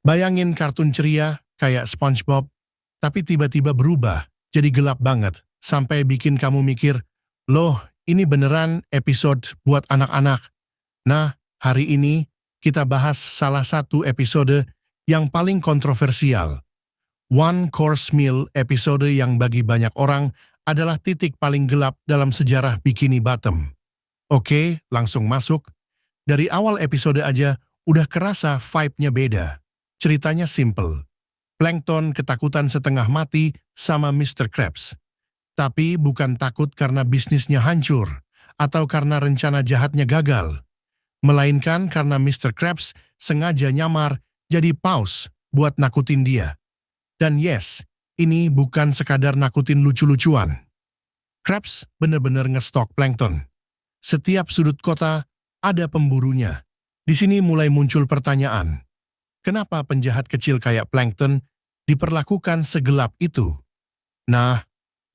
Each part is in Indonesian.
Bayangin kartun ceria kayak SpongeBob, tapi tiba-tiba berubah jadi gelap banget, sampai bikin kamu mikir, loh, ini beneran episode buat anak-anak. Nah, hari ini kita bahas salah satu episode yang paling kontroversial. One Course Meal, episode yang bagi banyak orang adalah titik paling gelap dalam sejarah Bikini Bottom. Oke, langsung masuk. Dari awal episode aja udah kerasa vibe-nya beda. Ceritanya simple. Plankton ketakutan setengah mati sama Mr. Krabs. Tapi bukan takut karena bisnisnya hancur atau karena rencana jahatnya gagal. Melainkan karena Mr. Krabs sengaja nyamar jadi paus buat nakutin dia. Dan yes, ini bukan sekadar nakutin lucu-lucuan. Krabs bener-bener ngestok Plankton. Setiap sudut kota ada pemburunya. Di sini mulai muncul pertanyaan. Kenapa penjahat kecil kayak Plankton diperlakukan segelap itu? Nah,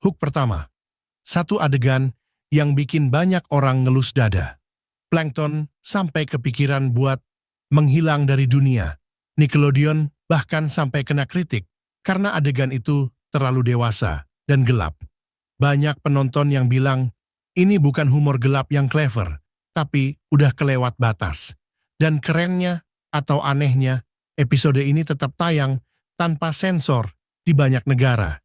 hook pertama. Satu adegan yang bikin banyak orang ngelus dada. Plankton sampai kepikiran buat menghilang dari dunia. Nickelodeon bahkan sampai kena kritik karena adegan itu terlalu dewasa dan gelap. Banyak penonton yang bilang, ini bukan humor gelap yang clever, tapi udah kelewat batas. Dan kerennya atau anehnya, episode ini tetap tayang tanpa sensor di banyak negara.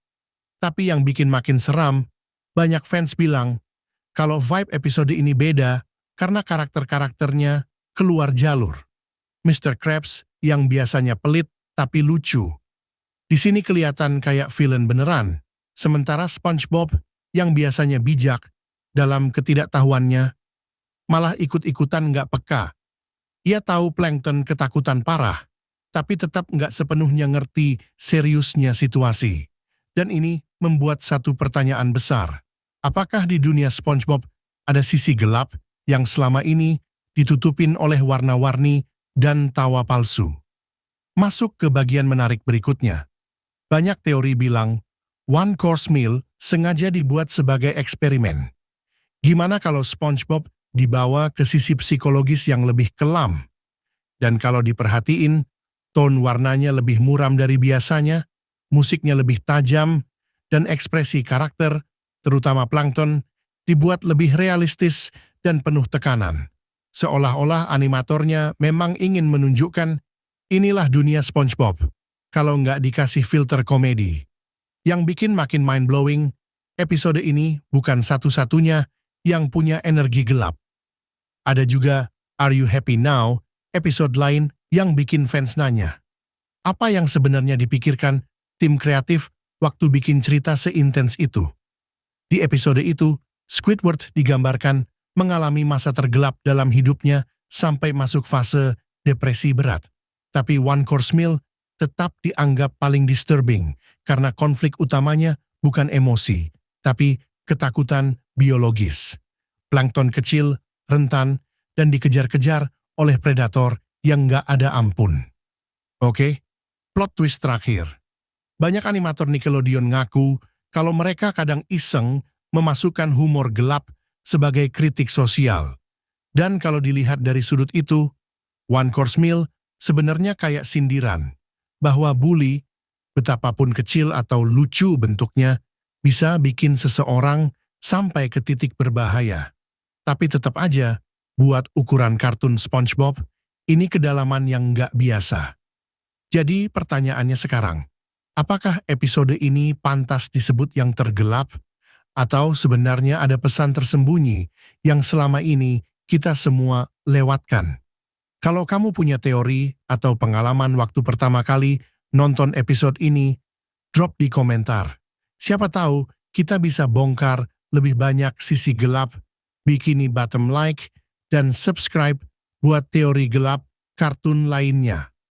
Tapi yang bikin makin seram, banyak fans bilang kalau vibe episode ini beda karena karakter-karakternya keluar jalur. Mr. Krabs yang biasanya pelit tapi lucu. Di sini kelihatan kayak villain beneran, sementara SpongeBob yang biasanya bijak dalam ketidaktahuannya malah ikut-ikutan nggak peka. Ia tahu Plankton ketakutan parah, tapi tetap nggak sepenuhnya ngerti seriusnya situasi. Dan ini membuat satu pertanyaan besar. Apakah di dunia SpongeBob ada sisi gelap yang selama ini ditutupin oleh warna-warni dan tawa palsu? Masuk ke bagian menarik berikutnya. Banyak teori bilang, One Course Meal sengaja dibuat sebagai eksperimen. Gimana kalau SpongeBob dibawa ke sisi psikologis yang lebih kelam? Dan kalau diperhatiin, tone warnanya lebih muram dari biasanya, musiknya lebih tajam, dan ekspresi karakter, terutama Plankton, dibuat lebih realistis dan penuh tekanan. Seolah-olah animatornya memang ingin menunjukkan, inilah dunia SpongeBob, kalau nggak dikasih filter komedi. Yang bikin makin mind-blowing, episode ini bukan satu-satunya yang punya energi gelap. Ada juga Are You Happy Now, episode lain yang bikin fans nanya. Apa yang sebenarnya dipikirkan tim kreatif waktu bikin cerita seintens itu? Di episode itu, Squidward digambarkan mengalami masa tergelap dalam hidupnya sampai masuk fase depresi berat. Tapi One Course Meal tetap dianggap paling disturbing karena konflik utamanya bukan emosi, tapi ketakutan biologis. Plankton kecil, rentan, dan dikejar-kejar oleh predator yang nggak ada ampun. Oke, plot twist terakhir. Banyak animator Nickelodeon ngaku kalau mereka kadang iseng memasukkan humor gelap sebagai kritik sosial. Dan kalau dilihat dari sudut itu, One Course Meal sebenarnya kayak sindiran, bahwa bully, betapapun kecil atau lucu bentuknya, bisa bikin seseorang sampai ke titik berbahaya. Tapi tetap aja, buat ukuran kartun SpongeBob, ini kedalaman yang nggak biasa. Jadi pertanyaannya sekarang, apakah episode ini pantas disebut yang tergelap? Atau sebenarnya ada pesan tersembunyi yang selama ini kita semua lewatkan? Kalau kamu punya teori atau pengalaman waktu pertama kali nonton episode ini, drop di komentar. Siapa tahu kita bisa bongkar lebih banyak sisi gelap. Bikini Bottom, like dan subscribe buat teori gelap kartun lainnya.